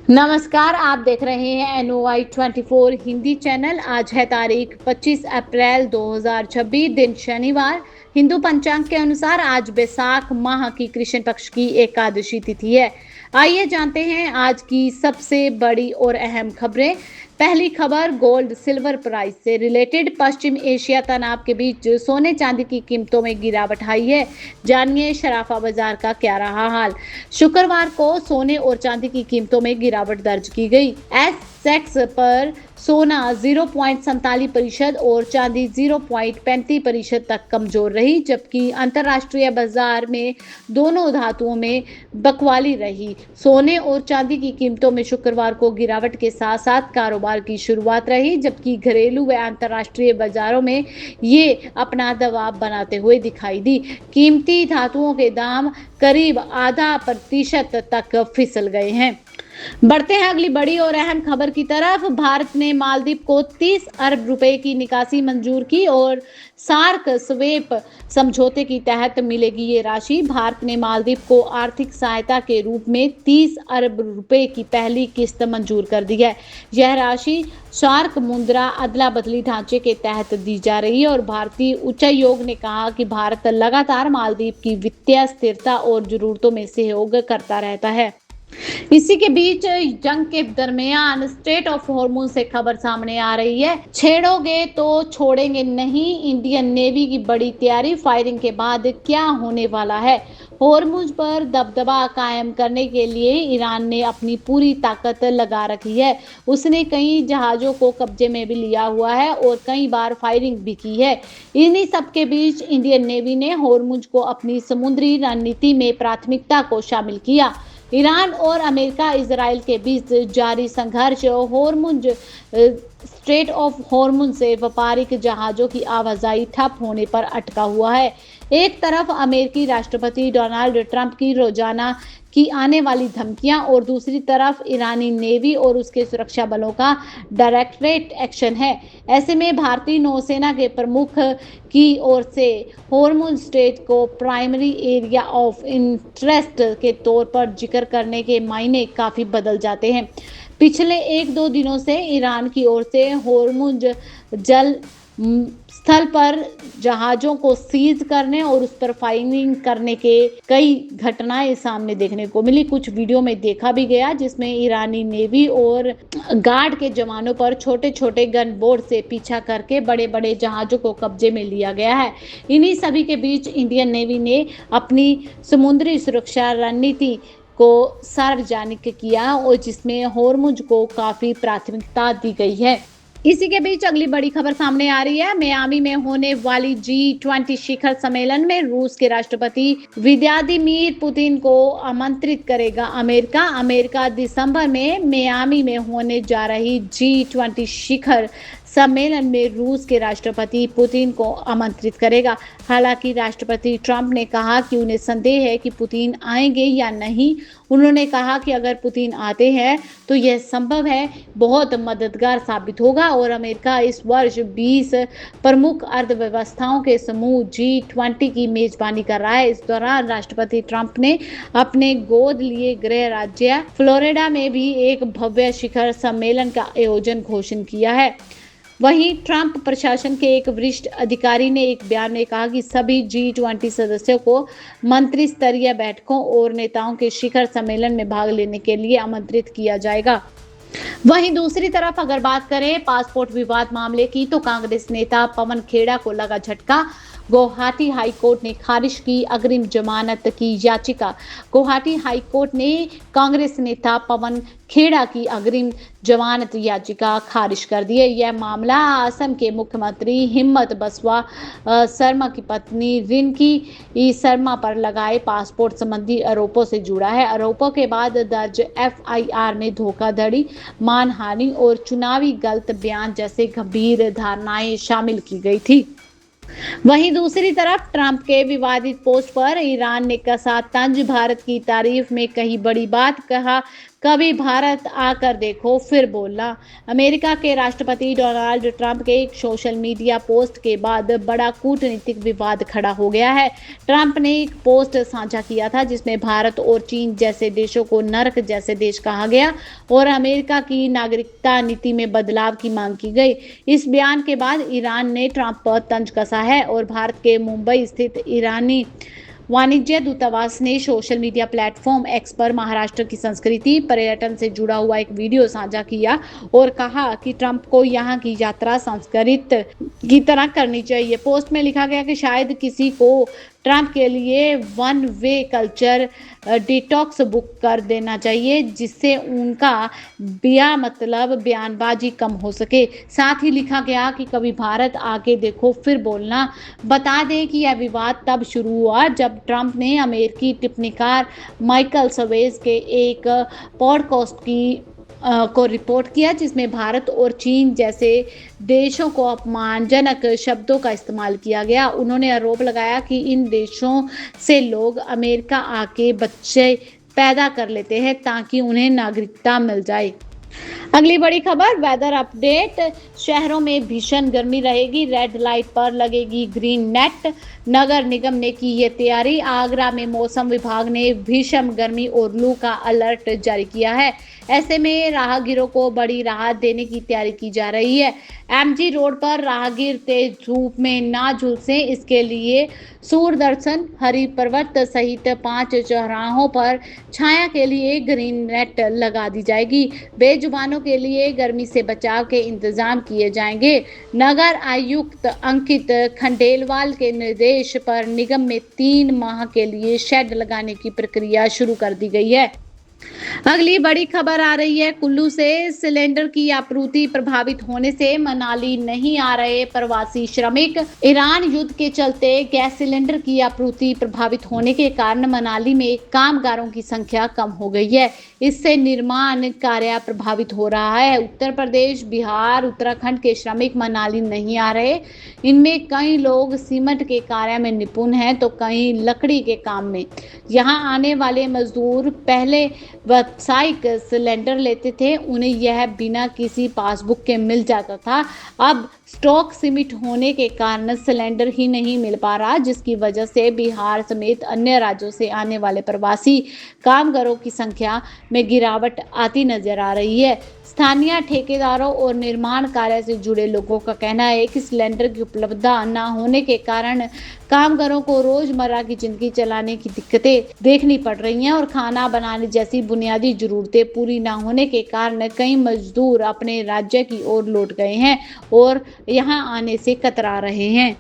नमस्कार, आप देख रहे हैं NOI 24 हिंदी चैनल। आज है तारीख 25 अप्रैल 2026, दिन शनिवार। हिंदू पंचांग के अनुसार आज बैसाख माह की कृष्ण पक्ष की एकादशी तिथि है। आइए जानते हैं आज की सबसे बड़ी और अहम खबरें। पहली खबर गोल्ड सिल्वर प्राइस से रिलेटेड। पश्चिम एशिया तनाव के बीच सोने चांदी की कीमतों में गिरावट आई है। जानिए शराफा बाजार का क्या रहा हाल। शुक्रवार को सोने और चांदी की कीमतों में गिरावट दर्ज की गई। सेक्स पर सोना 0.47% और चांदी 0.35% तक कमजोर रही, जबकि अंतर्राष्ट्रीय बाजार में दोनों धातुओं में बकवाली रही। सोने और चांदी की कीमतों में शुक्रवार को गिरावट के साथ साथ कारोबार की शुरुआत रही, जबकि घरेलू व अंतर्राष्ट्रीय बाजारों में ये अपना दबाव बनाते हुए दिखाई दी। कीमती धातुओं के दाम करीब 0.5% तक फिसल गए हैं। बढ़ते हैं अगली बड़ी और अहम खबर की तरफ। भारत ने मालदीव को 30 अरब रुपए की निकासी मंजूर की और सार्क स्वेप समझौते के तहत मिलेगी ये राशि। भारत ने मालदीव को आर्थिक सहायता के रूप में 30 अरब रुपए की पहली किस्त मंजूर कर दी है। यह राशि सार्क मुद्रा अदला बदली ढांचे के तहत दी जा रही है और भारतीय उच्चायोग ने कहा कि भारत लगातार मालदीव की वित्तीय स्थिरता और जरूरतों में सहयोग करता रहता है। इसी के बीच जंग के दरमियान स्ट्रेट ऑफ हॉर्मुज से खबर सामने आ रही है। छेड़ोगे तो छोड़ेंगे नहीं, इंडियन नेवी की बड़ी तैयारी। फायरिंग के बाद क्या होने वाला है। हॉर्मुज पर दबदबा कायम करने के लिए ईरान ने अपनी पूरी ताकत लगा रखी है। उसने कई जहाजों को कब्जे में भी लिया हुआ है और कई बार फायरिंग भी की है। इन्हीं सब के बीच इंडियन नेवी ने हॉर्मुज को अपनी समुद्री रणनीति में प्राथमिकता को शामिल किया। ईरान और अमेरिका इजराइल के बीच जारी संघर्ष हॉर्मुज स्ट्रेट ऑफ हॉर्मुज से व्यापारिक जहाजों की आवाजाही ठप होने पर अटका हुआ है। एक तरफ अमेरिकी राष्ट्रपति डोनाल्ड ट्रंप की रोजाना की आने वाली धमकियां और दूसरी तरफ ईरानी नेवी और उसके सुरक्षा बलों का डायरेक्ट एक्शन है। ऐसे में भारतीय नौसेना के प्रमुख की ओर से हॉर्मुज स्ट्रेट को प्राइमरी एरिया ऑफ इंटरेस्ट के तौर पर जिक्र करने के मायने काफी बदल जाते हैं। पिछले 1-2 दिनों से ईरान की ओर से हॉर्मुज जल स्थल पर जहाजों को सीज करने और उस पर फायरिंग करने के कई घटनाएं सामने देखने को मिली। कुछ वीडियो में देखा भी गया जिसमें ईरानी नेवी और गार्ड के जवानों पर छोटे छोटे गन बोर्ड से पीछा करके बड़े बड़े जहाजों को कब्जे में लिया गया है। इन्हीं सभी के बीच इंडियन नेवी ने अपनी समुद्री सुरक्षा रणनीति को सार्वजनिक किया और जिसमें हॉर्मुज को काफी प्राथमिकता दी गई है। इसी के बीच अगली बड़ी खबर सामने आ रही है। मियामी में होने वाली G20 शिखर सम्मेलन में रूस के राष्ट्रपति व्लादिमीर पुतिन को आमंत्रित करेगा अमेरिका। अमेरिका दिसंबर में मियामी में होने जा रही G20 शिखर सम्मेलन में रूस के राष्ट्रपति पुतिन को आमंत्रित करेगा। हालांकि राष्ट्रपति ट्रंप ने कहा कि उन्हें संदेह है कि पुतिन आएंगे या नहीं। उन्होंने कहा कि अगर पुतिन आते हैं तो यह संभव है, बहुत मददगार साबित होगा और अमेरिका इस वर्ष 20 प्रमुख अर्थव्यवस्थाओं के समूह G20 की मेजबानी कर रहा है। इस दौरान राष्ट्रपति ट्रंप ने अपने गोद लिए गृह राज्य फ्लोरिडा में भी एक भव्य शिखर सम्मेलन का आयोजन घोषित किया है। वहीं ट्रंप प्रशासन के एक वरिष्ठ अधिकारी ने एक बयान में कहा कि सभी G20 सदस्यों को मंत्री स्तरीय बैठकों और नेताओं के शिखर सम्मेलन में भाग लेने के लिए आमंत्रित किया जाएगा। वहीं दूसरी तरफ अगर बात करें पासपोर्ट विवाद मामले की, तो कांग्रेस नेता पवन खेड़ा को लगा झटका। गुवाहाटी हाईकोर्ट ने खारिज की अग्रिम जमानत की याचिका। गुवाहाटी हाईकोर्ट ने कांग्रेस नेता पवन खेड़ा की अग्रिम जमानत याचिका खारिज कर दी है। यह मामला असम के मुख्यमंत्री हिम्मत बसवा शर्मा की पत्नी रिंकी शर्मा पर लगाए पासपोर्ट संबंधी आरोपों से जुड़ा है। आरोपों के बाद दर्ज FIR में धोखाधड़ी, मानहानि और चुनावी गलत बयान जैसे गंभीर धारणाएं शामिल की गई थी। वहीं दूसरी तरफ ट्रंप के विवादित पोस्ट पर ईरान ने कसा तंज। भारत की तारीफ में कही बड़ी बात, कहा कभी भारत आकर देखो फिर बोलना। अमेरिका के राष्ट्रपति डोनाल्ड ट्रंप के एक सोशल मीडिया पोस्ट के बाद बड़ा कूटनीतिक विवाद खड़ा हो गया है। ट्रंप ने एक पोस्ट साझा किया था जिसमें भारत और चीन जैसे देशों को नर्क जैसे देश कहा गया और अमेरिका की नागरिकता नीति में बदलाव की मांग की गई। इस बयान के बाद ईरान ने ट्रंप पर तंज कसा है और भारत के मुंबई स्थित ईरानी वाणिज्य दूतावास ने सोशल मीडिया प्लेटफॉर्म एक्स पर महाराष्ट्र की संस्कृति पर्यटन से जुड़ा हुआ एक वीडियो साझा किया और कहा कि ट्रंप को यहाँ की यात्रा संस्कृत की तरह करनी चाहिए। पोस्ट में लिखा गया कि शायद किसी को ट्रंप के लिए one way culture detox book कर देना चाहिए जिससे उनका मतलब बयानबाजी कम हो सके। साथ ही लिखा गया कि कभी भारत आके देखो फिर बोलना। बता दें कि यह विवाद तब शुरू हुआ जब ट्रंप ने अमेरिकी टिप्पणीकार माइकल सवेज के एक पॉडकास्ट को रिपोर्ट किया जिसमें भारत और चीन जैसे देशों को अपमानजनक शब्दों का इस्तेमाल किया गया। उन्होंने आरोप लगाया कि इन देशों से लोग अमेरिका आके बच्चे पैदा कर लेते हैं ताकि उन्हें नागरिकता मिल जाए। अगली बड़ी खबर वेदर अपडेट। शहरों में भीषण गर्मी रहेगी, रेड लाइट पर लगेगी ग्रीन नेट। नगर निगम ने की ये तैयारी। आगरा में मौसम विभाग ने भीषण गर्मी और लू का अलर्ट जारी किया है। ऐसे में राहगीरों को बड़ी राहत देने की तैयारी की जा रही है। एमजी रोड पर राहगीर तेज धूप में ना झुलसे, इसके लिए सूरदर्शन, हरि पर्वत सहित 5 चौराहों पर छाया के लिए ग्रीन नेट लगा दी जाएगी। बेजुबानों के लिए गर्मी से बचाव के इंतजाम किए जाएंगे। नगर आयुक्त अंकित खंडेलवाल के निर्देश पर निगम में 3 माह के लिए शेड लगाने की प्रक्रिया शुरू कर दी गई है। अगली बड़ी खबर आ रही है कुल्लू से। सिलेंडर की आपूर्ति प्रभावित होने से मनाली नहीं आ रहे प्रवासी श्रमिक। ईरान युद्ध के चलते गैस सिलेंडर की आपूर्ति प्रभावित होने के कारण मनाली में कामगारों की संख्या कम हो गई है। इससे निर्माण कार्य प्रभावित हो रहा है। उत्तर प्रदेश, बिहार, उत्तराखंड के श्रमिक मनाली नहीं आ रहे। इनमें कई लोग सीमेंट के कार्य में निपुण हैं तो कई लकड़ी के काम में। यहाँ आने वाले मजदूर पहले व्यावसायिक सिलेंडर लेते थे, उन्हें यह बिना किसी पासबुक के मिल जाता था। अब स्टॉक सीमित होने के कारण सिलेंडर ही नहीं मिल पा रहा, जिसकी वजह से बिहार समेत अन्य राज्यों से आने वाले प्रवासी कामगारों की संख्या में गिरावट आती नजर आ रही है। स्थानीय ठेकेदारों और निर्माण कार्य से जुड़े लोगों का कहना है कि सिलेंडर की उपलब्धता न होने के कारण कामगारों को रोजमर्रा की जिंदगी चलाने की दिक्कतें देखनी पड़ रही हैं और खाना बनाने जैसी बुनियादी जरूरतें पूरी न होने के कारण कई मजदूर अपने राज्य की ओर लौट गए हैं और यहां आने से कतरा रहे हैं।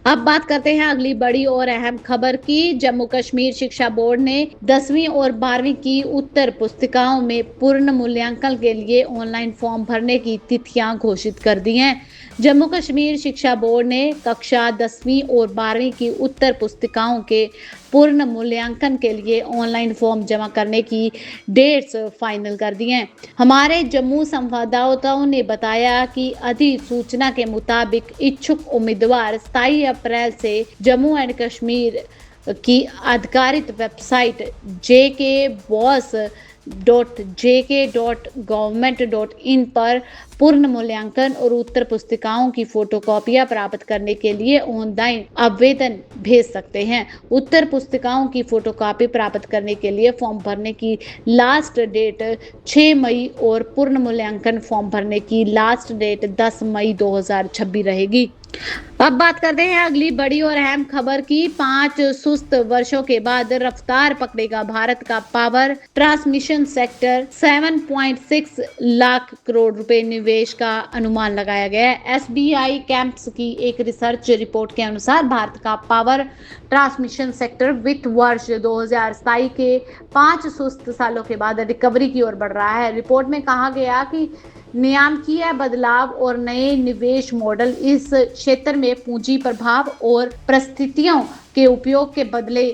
अब बात करते हैं अगली बड़ी और अहम खबर की। जम्मू कश्मीर शिक्षा बोर्ड ने 10वीं और 12वीं की उत्तर पुस्तिकाओं में पूर्ण मूल्यांकन के लिए ऑनलाइन फॉर्म भरने की तिथियां घोषित कर दी हैं। जम्मू कश्मीर शिक्षा बोर्ड ने कक्षा 10वीं और 12वीं की उत्तर पुस्तिकाओं के पूर्ण मूल्यांकन के लिए ऑनलाइन फॉर्म जमा करने की डेट्स फाइनल कर दी हैं। हमारे जम्मू संवाददाताओं ने बताया कि अधिसूचना के मुताबिक इच्छुक उम्मीदवार 27 अप्रैल से जम्मू एंड कश्मीर की आधिकारिक वेबसाइट jk.gov.in पर पूर्ण मूल्यांकन और उत्तर पुस्तिकाओं की फोटोकॉपियां प्राप्त करने के लिए ऑनलाइन आवेदन भेज सकते हैं। उत्तर पुस्तिकाओं की फोटोकॉपी प्राप्त करने के लिए फॉर्म भरने की लास्ट डेट 6 मई और पूर्ण मूल्यांकन फॉर्म भरने की लास्ट डेट 10 मई 2026 रहेगी। अब बात करते हैं अगली बड़ी और अहम खबर की। 5 सुस्त वर्षों के बाद रफ्तार पकड़ेगा भारत का power transmission sector. 7.6 lakh crore रुपए निवेश का अनुमान लगाया गया है। SBI कैंप्स की एक रिसर्च रिपोर्ट के अनुसार भारत का पावर ट्रांसमिशन सेक्टर वित्त वर्ष 2027 के 5 सुस्त सालों के बाद रिकवरी की ओर बढ़ रहा है। रिपोर्ट में कहा गया कि नियामकीय बदलाव और नए निवेश मॉडल इस क्षेत्र में पूंजी प्रभाव और परिस्थितियों के उपयोग के बदले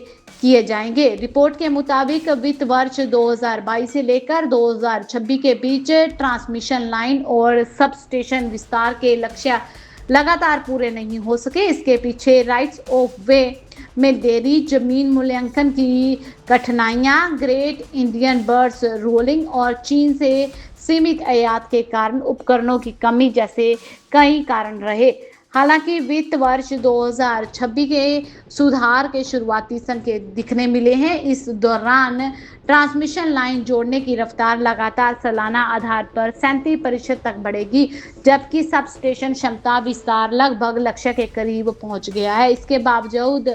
किए जाएंगे। रिपोर्ट के मुताबिक वित्त वर्ष 2022 से लेकर 2026 के बीच ट्रांसमिशन लाइन और सब स्टेशन विस्तार के लक्ष्य लगातार पूरे नहीं हो सके। इसके पीछे राइट्स ऑफ वे में देरी, जमीन मूल्यांकन की कठिनाइयां, ग्रेट इंडियन बर्ड्स रूलिंग और चीन से सीमित आयात के कारण उपकरणों की कमी जैसे कई कारण रहे। हालांकि वित्त वर्ष 2026 के सुधार के शुरुआती संकेत दिखने मिले हैं। इस दौरान ट्रांसमिशन लाइन जोड़ने की रफ्तार लगातार सालाना आधार पर 37% तक बढ़ेगी, जबकि सब स्टेशन क्षमता विस्तार लगभग लक्ष्य के करीब पहुंच गया है। इसके बावजूद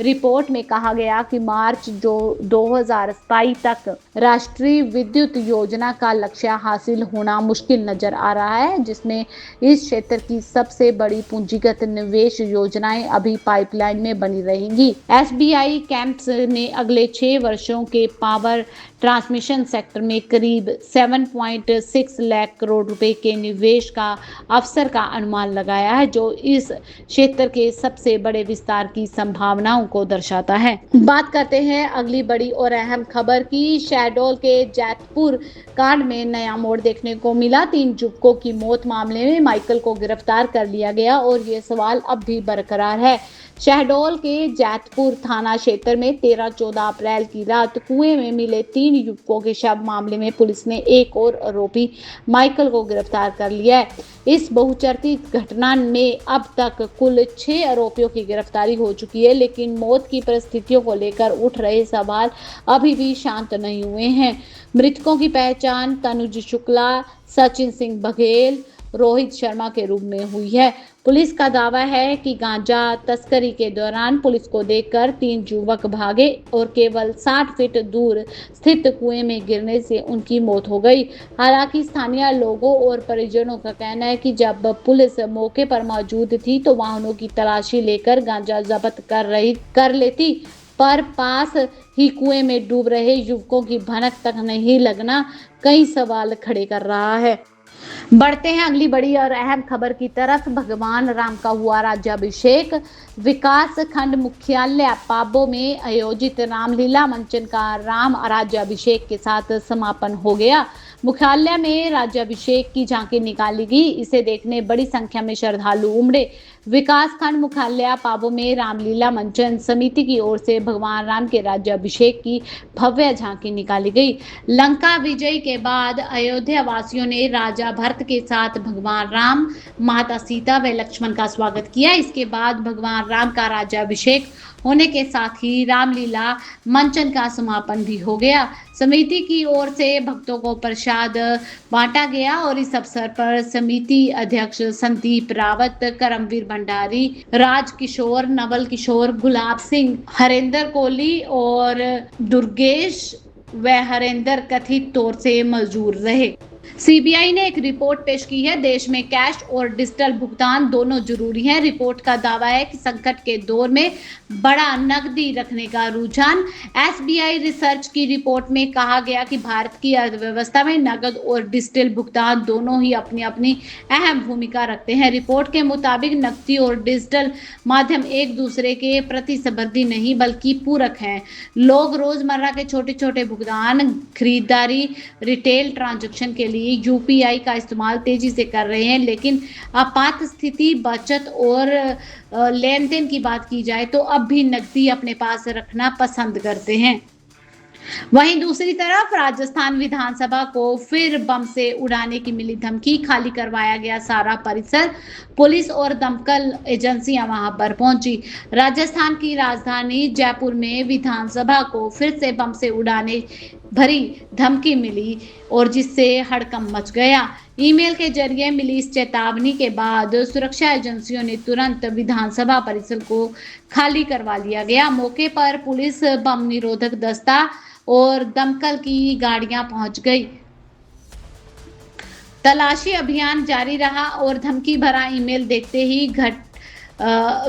रिपोर्ट में कहा गया कि मार्च 2027 तक राष्ट्रीय विद्युत योजना का लक्ष्य हासिल होना मुश्किल नजर आ रहा है, जिसमें इस क्षेत्र की सबसे बड़ी पूंजीगत निवेश योजनाएं अभी पाइपलाइन में बनी रहेंगी। एसबीआई कैंप्स ने अगले 6 वर्षों के पावर ट्रांसमिशन सेक्टर में करीब 7.6 लाख करोड़ रुपए के निवेश का अवसर का अनुमान लगाया है, जो इस क्षेत्र के सबसे बड़े विस्तार की संभावनाओं को दर्शाता है। बात करते हैं अगली बड़ी और अहम खबर की। शहडोल के जैतपुर कांड में नया मोड़ देखने को मिला। 3 युवकों की मौत मामले में माइकल को गिरफ्तार कर लिया गया और ये सवाल अब भी बरकरार है। शहडोल के जैतपुर थाना क्षेत्र में 13-14 अप्रैल की रात कुएं में मिले 3 युवकों के शव मामले में पुलिस ने एक और आरोपी माइकल को गिरफ्तार कर लिया है। इस बहुचर्चित घटना में अब तक कुल 6 आरोपियों की गिरफ्तारी हो चुकी है, लेकिन मौत की परिस्थितियों को लेकर उठ रहे सवाल अभी भी शांत नहीं हुए हैं। मृतकों की पहचान तनुज शुक्ला, सचिन सिंह बघेल, रोहित शर्मा के रूप में हुई है। पुलिस का दावा है कि गांजा तस्करी के दौरान पुलिस को देखकर 3 युवक भागे और केवल 60 फीट दूर स्थित कुएं में गिरने से उनकी मौत हो गई। हालांकि स्थानीय लोगों और परिजनों का कहना है कि जब पुलिस मौके पर मौजूद थी तो वाहनों की तलाशी लेकर गांजा जब्त कर लेती, पर पास ही कुएं में डूब रहे युवकों की भनक तक नहीं लगना कई सवाल खड़े कर रहा है। बढ़ते हैं अगली बड़ी और अहम खबर की तरफ। भगवान राम का हुआ राज्याभिषेक। विकास खंड मुख्यालय पाबो में आयोजित रामलीला मंचन का राम राज्याभिषेक के साथ समापन हो गया। मुख्यालय में राज्याभिषेक की झांकी निकाली गई। इसे देखने बड़ी संख्या में श्रद्धालु उमड़े। विकास खंड मुख्यालय पाबो में रामलीला मंचन समिति की ओर से भगवान राम के राज्याभिषेक की भव्य झांकी निकाली गई। लंका विजय के बाद अयोध्या वासियों ने राजा भरत के साथ भगवान राम, माता सीता व लक्ष्मण का स्वागत किया। इसके बाद भगवान राम का राज्याभिषेक होने के साथ ही रामलीला मंचन का समापन भी हो गया। समिति की ओर से भक्तों को प्रसाद बांटा गया और इस अवसर पर समिति अध्यक्ष संदीप रावत, करमवीर भंडारी, राज किशोर, नवल किशोर, गुलाब सिंह, हरेंद्र कोहली और दुर्गेश व हरेंद्र कथित तौर से मौजूद रहे। सीबीआई ने एक रिपोर्ट पेश की है। देश में कैश और डिजिटल भुगतान दोनों जरूरी है। रिपोर्ट का दावा है कि संकट के दौर में बड़ा नकदी रखने का रुझान। एसबीआई रिसर्च की रिपोर्ट में कहा गया कि भारत की अर्थव्यवस्था में नकद और डिजिटल भुगतान दोनों ही अपनी अपनी अहम भूमिका रखते हैं। रिपोर्ट के मुताबिक नकदी और डिजिटल माध्यम एक दूसरे के प्रतिस्पर्धी नहीं बल्कि पूरक हैं। लोग रोजमर्रा के छोटे छोटे भुगतान, खरीदारी, रिटेल ट्रांजैक्शन के लिए यूपीआई का इस्तेमाल तेजी से कर रहे हैं, लेकिन आपात स्थिति, बचत और लेन देन की बात की जाए तो अब भी नकदी अपने पास रखना पसंद करते हैं। वहीं दूसरी तरफ राजस्थान विधानसभा को फिर बम से उड़ाने की मिली धमकी। खाली करवाया गया सारा परिसर। पुलिस और दमकल एजेंसियां वहां पर पहुंची। राजस्थान की राजधानी जयपुर में विधानसभा को फिर से बम से उड़ाने भरी धमकी मिली और जिससे हड़कंप मच गया। ईमेल के जरिए मिली इस चेतावनी के बाद सुरक्षा एजेंसियों ने तुरंत विधानसभा परिसर को खाली करवा लिया गया। मौके पर पुलिस, बम निरोधक दस्ता और दमकल की गाड़ियां पहुंच गई। तलाशी अभियान जारी रहा और धमकी भरा ईमेल देखते ही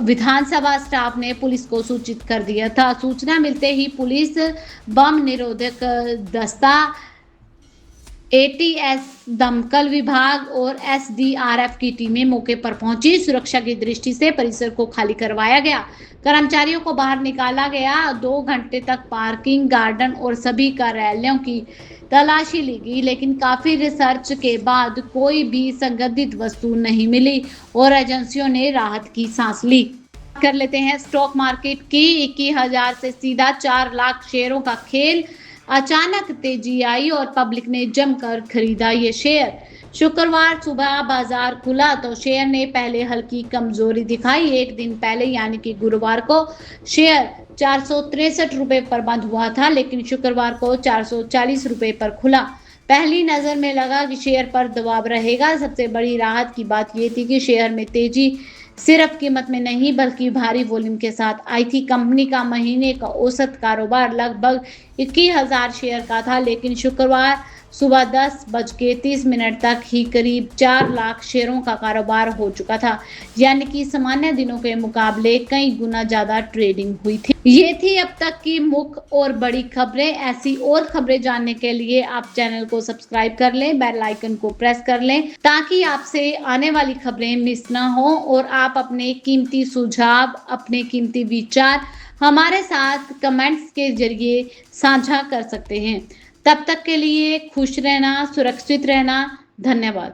विधानसभा स्टाफ ने पुलिस को सूचित कर दिया था। सूचना मिलते ही पुलिस, बम निरोधक दस्ता एटीएस, दमकल विभाग और एसडीआरएफ की टीमें मौके पर पहुंची। सुरक्षा की दृष्टि से परिसर को खाली करवाया गया, कर्मचारियों को बाहर निकाला गया। 2 घंटे तक पार्किंग, गार्डन और सभी कार्यालयों की तलाशी ली गई, लेकिन काफी रिसर्च के बाद कोई भी संदिग्ध वस्तु नहीं मिली और एजेंसियों ने राहत की सांस ली। कर लेते हैं स्टॉक मार्केट की। 21,000 से सीधा 4 लाख शेयरों का खेल। अचानक तेजी आई और पब्लिक ने जमकर खरीदा ये शेयर। शुक्रवार सुबह बाजार खुला तो शेयर ने पहले हल्की कमजोरी दिखाई। एक दिन पहले यानी कि गुरुवार को शेयर 463 रुपए पर बंद हुआ था, लेकिन शुक्रवार को 440 रुपए पर खुला। पहली नजर में लगा कि शेयर पर दबाव रहेगा। सबसे बड़ी राहत की बात यह थी कि शेयर में तेजी सिर्फ कीमत में नहीं बल्कि भारी वॉल्यूम के साथ आई थी। कंपनी का महीने का औसत कारोबार लगभग 21,000 शेयर का था, लेकिन शुक्रवार सुबह 10:30 तक ही करीब 4 लाख शेयरों का कारोबार हो चुका था, यानी कि सामान्य दिनों के मुकाबले कई गुना ज्यादा ट्रेडिंग हुई थी। ये थी अब तक की मुख्य और बड़ी खबरें। ऐसी और खबरें जानने के लिए आप चैनल को सब्सक्राइब कर लें, बेल आइकन को प्रेस कर लें ताकि आपसे आने वाली खबरें मिस ना हो और आप अपने कीमती सुझाव, अपने कीमती विचार हमारे साथ कमेंट्स के जरिए साझा कर सकते हैं। तब तक के लिए खुश रहना, सुरक्षित रहना। धन्यवाद।